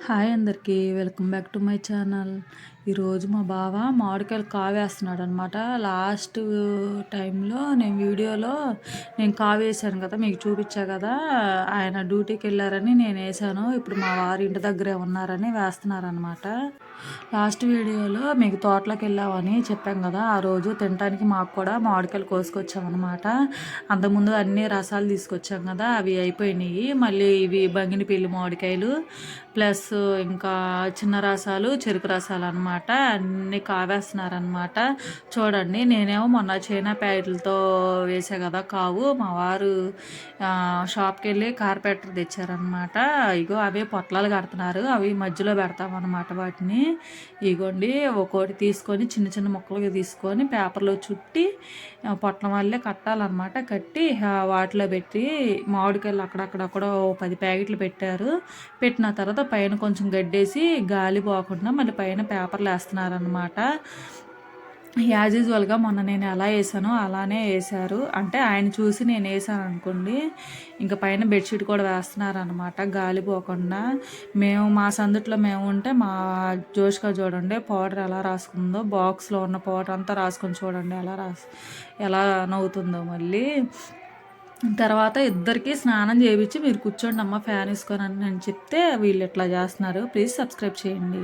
Hi అందరికీ welcome back to my channel. ఈరోజు మా బావ మామిడికాయలు కావేస్తున్నాడు అనమాట. లాస్ట్ టైంలో నేను వీడియోలో కావేసాను కదా, మీకు చూపించా కదా. ఆయన డ్యూటీకి వెళ్ళారని నేను వేసాను. ఇప్పుడు మా వారి ఇంటి దగ్గరే ఉన్నారని వేస్తున్నారనమాట. లాస్ట్ వీడియోలో మీకు తోటలోకి వెళ్ళామని చెప్పాం కదా, ఆ రోజు తినడానికి మాకు కూడా మామిడికాయలు కోసుకొచ్చామన్నమాట. అంతకుముందు అన్ని రసాలు తీసుకొచ్చాం కదా, అవి అయిపోయినాయి. మళ్ళీ ఇవి బంగినపల్లి మామిడికాయలు ప్లస్ ఇంకా చిన్న రసాలు, చెరుకు రసాలు అనమాట. అన్నీ కావేస్తున్నారనమాట. చూడండి, నేనేమో మొన్న చైనా ప్యాకెట్లతో వేసా కదా కావు, మా వారు షాప్కి వెళ్ళి కార్పెటర్ తెచ్చారనమాట. ఇగో అవే పొట్లాలు కడుతున్నారు. అవి మధ్యలో పెడతామన్నమాట వాటిని. ఇగోండి, ఒక్కోటి తీసుకొని చిన్న చిన్న ముక్కలుగా తీసుకొని పేపర్లో చుట్టి పొట్లం వల్లే కట్టాలన్నమాట. కట్టి వాటిలో పెట్టి మామిడికాయలు అక్కడక్కడ 10 ప్యాకెట్లు పెట్టారు. పెట్టిన తర్వాత పైన కొంచెం గడ్డేసి గాలి పోకుండా మళ్ళీ పైన పేపర్లు వేస్తున్నారనమాట. యాజ్ యూజువల్గా మొన్న నేను ఎలా వేసానో అలానే వేశారు. అంటే ఆయన చూసి నేను వేసాను అనుకోండి. ఇంకా పైన బెడ్షీట్ కూడా వేస్తున్నారనమాట గాలి పోకుండా. మా సందుట్లో మేము ఉంటే మా జోష్గా చూడండి పౌడర్ ఎలా రాసుకుందో, బాక్స్లో ఉన్న పౌడర్ అంతా రాసుకొని చూడండి ఎలా నవ్వుతుందో. మళ్ళీ తర్వాత ఇద్దరికి స్నానం చేయించి మీరు కూర్చోండి అమ్మ ఫ్యాన్ వేసుకొని అని నేను చెప్తే వీళ్ళు ఇట్లా చేస్తున్నారు. ప్లీజ్ సబ్స్క్రైబ్ చేయండి.